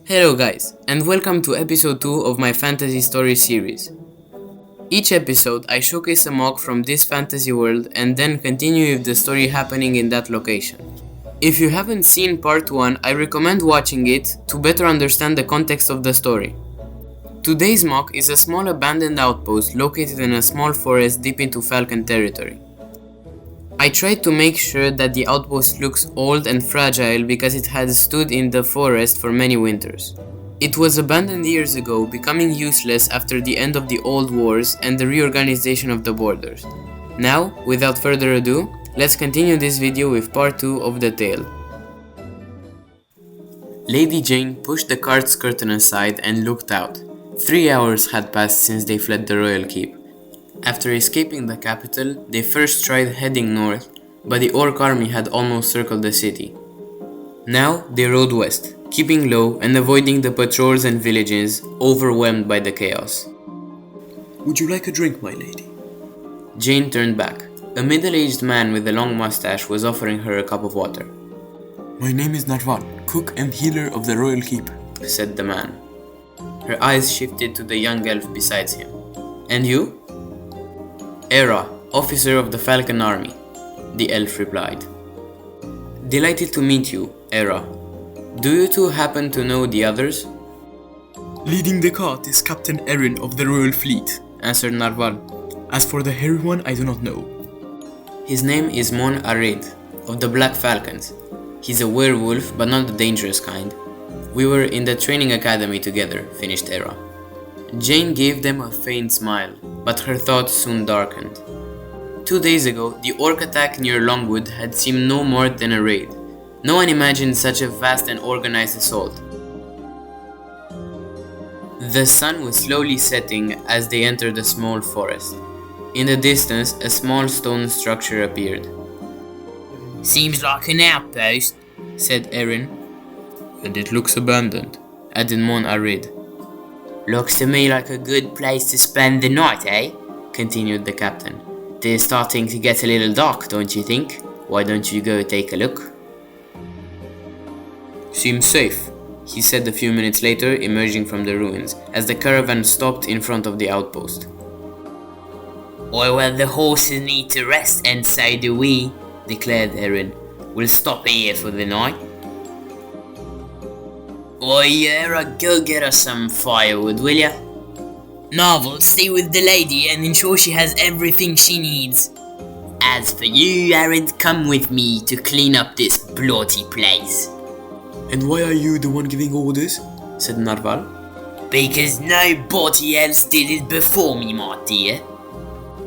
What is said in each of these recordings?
Hello guys, and welcome to episode 2 of my fantasy story series. Each episode I showcase a MOC from this fantasy world and then continue with the story happening in that location. If you haven't seen part 1, I recommend watching it to better understand the context of the story. Today's MOC is a small abandoned outpost located in a small forest deep into Falcon territory. I tried to make sure that the outpost looks old and fragile because it had stood in the forest for many winters. It was abandoned years ago, becoming useless after the end of the old wars and the reorganization of the borders. Now, without further ado, let's continue this video with part 2 of the tale. Lady Jane pushed the cart's curtain aside and looked out. 3 hours had passed since they fled the royal keep. After escaping the capital, they first tried heading north, but the orc army had almost circled the city. Now they rode west, keeping low and avoiding the patrols and villages, overwhelmed by the chaos. Would you like a drink, my lady? Jane turned back. A middle-aged man with a long mustache was offering her a cup of water. My name is Narval, cook and healer of the royal keep, said the man. Her eyes shifted to the young elf beside him. And you? Era, officer of the Falcon army, the elf replied. Delighted to meet you, Era. Do you two happen to know the others? Leading the cart is Captain Erin of the royal fleet, answered Narval. As for the hairy one, I do not know. His name is Mon Arid, of the Black Falcons. He's a werewolf, but not the dangerous kind. We were in the training academy together, finished Era. Jane gave them a faint smile, but her thoughts soon darkened. 2 days ago, the orc attack near Longwood had seemed no more than a raid. No one imagined such a vast and organized assault. The sun was slowly setting as they entered a small forest. In the distance, a small stone structure appeared. Seems like an outpost, said Erin. And it looks abandoned, added Mon Arid. Looks to me like a good place to spend the night, eh? Continued the captain. They're starting to get a little dark, don't you think? Why don't you go take a look? Seems safe, he said a few minutes later, emerging from the ruins, as the caravan stopped in front of the outpost. Well, the horses need to rest, and so do we, declared Erin. We'll stop here for the night. Era, go get us some firewood, will ya? Narval, stay with the lady and ensure she has everything she needs. As for you, Erin, come with me to clean up this bloody place. And why are you the one giving orders? Said Narval. Because nobody else did it before me, my dear.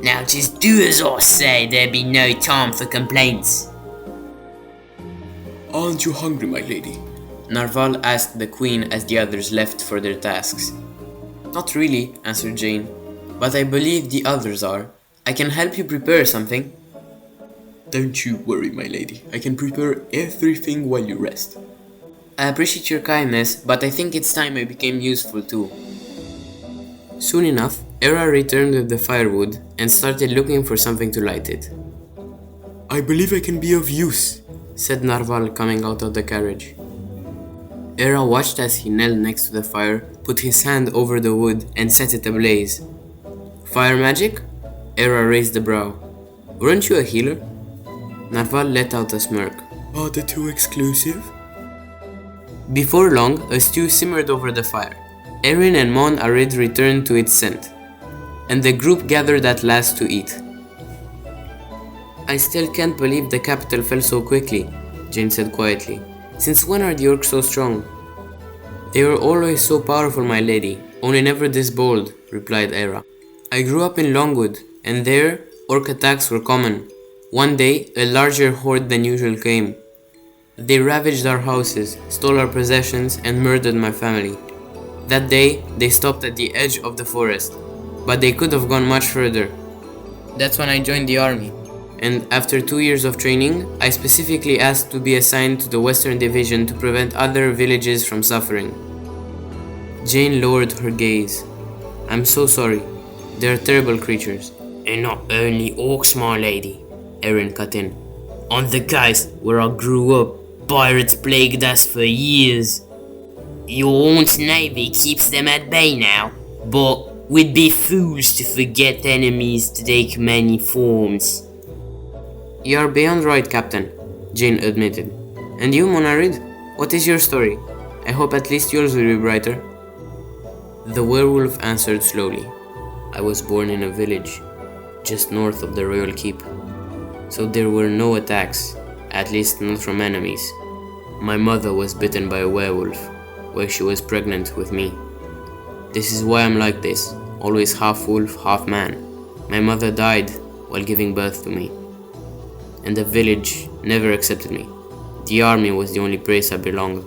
Now just do as I say, there'll be no time for complaints. Aren't you hungry, my lady? Narval asked the queen as the others left for their tasks. Not really, answered Jane, but I believe the others are. I can help you prepare something. Don't you worry, my lady. I can prepare everything while you rest. I appreciate your kindness, but I think it's time I became useful too. Soon enough, Era returned with the firewood and started looking for something to light it. I believe I can be of use, said Narval coming out of the carriage. Era watched as he knelt next to the fire, put his hand over the wood and set it ablaze. Fire magic? Era raised a brow. Weren't you a healer? Narval let out a smirk. Are the two exclusive? Before long, a stew simmered over the fire. Erin and Mon Arid returned to its scent, and the group gathered at last to eat. I still can't believe the capital fell so quickly, Jane said quietly. Since when are the orcs so strong? They were always so powerful, my lady, only never this bold, replied Era. I grew up in Longwood, and there, orc attacks were common. One day, a larger horde than usual came. They ravaged our houses, stole our possessions, and murdered my family. That day, they stopped at the edge of the forest, but they could have gone much further. That's when I joined the army. And after 2 years of training, I specifically asked to be assigned to the Western Division to prevent other villages from suffering. Jane lowered her gaze. I'm so sorry. They are terrible creatures. And not only orcs, my lady, Erin cut in. On the coast where I grew up, pirates plagued us for years. Your aunt's navy keeps them at bay now, but we'd be fools to forget enemies to take many forms. You are beyond right, Captain, Jane admitted. And you, Monarid? What is your story? I hope at least yours will be brighter. The werewolf answered slowly. I was born in a village, just north of the royal keep. So there were no attacks, at least not from enemies. My mother was bitten by a werewolf, while she was pregnant with me. This is why I'm like this, always half wolf, half man. My mother died while giving birth to me. And the village never accepted me. The army was the only place I belonged.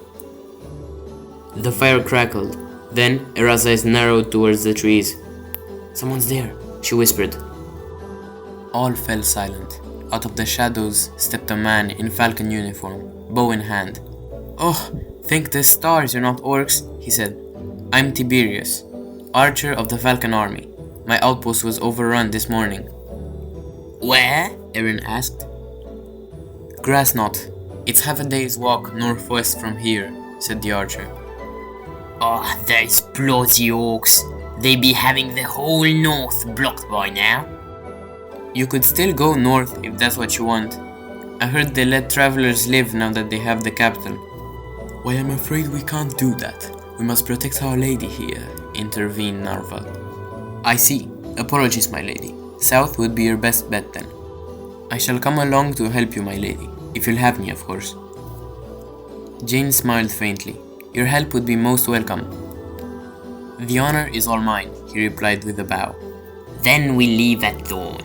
The fire crackled. Then Era's eyes narrowed towards the trees. Someone's there, she whispered. All fell silent. Out of the shadows stepped a man in Falcon uniform, bow in hand. Oh, thank the stars you're not orcs, he said. I'm Tiberius, archer of the Falcon army. My outpost was overrun this morning. Where? Erin asked. Grass Knot. It's half a day's walk northwest from here, said the archer. Oh, those bloody orcs. They be having the whole north blocked by now. You could still go north if that's what you want. I heard they let travelers live now that they have the capital. Well, I'm afraid we can't do that. We must protect Our Lady here, intervened Narval. I see. Apologies, my lady. South would be your best bet then. I shall come along to help you, my lady. If you'll have me, of course. Jane smiled faintly. Your help would be most welcome. The honor is all mine, he replied with a bow. Then we leave at dawn,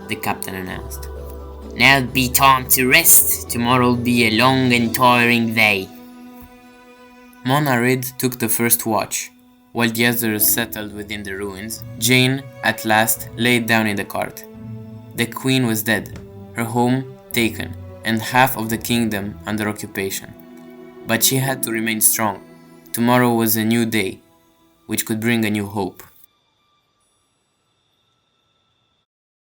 the captain announced. Now it'll be time to rest. Tomorrow'll be a long and tiring day. Monarid took the first watch. While the others settled within the ruins, Jane, at last, laid down in the cart. The queen was dead, her home taken, and half of the kingdom under occupation. But she had to remain strong. Tomorrow was a new day, which could bring a new hope.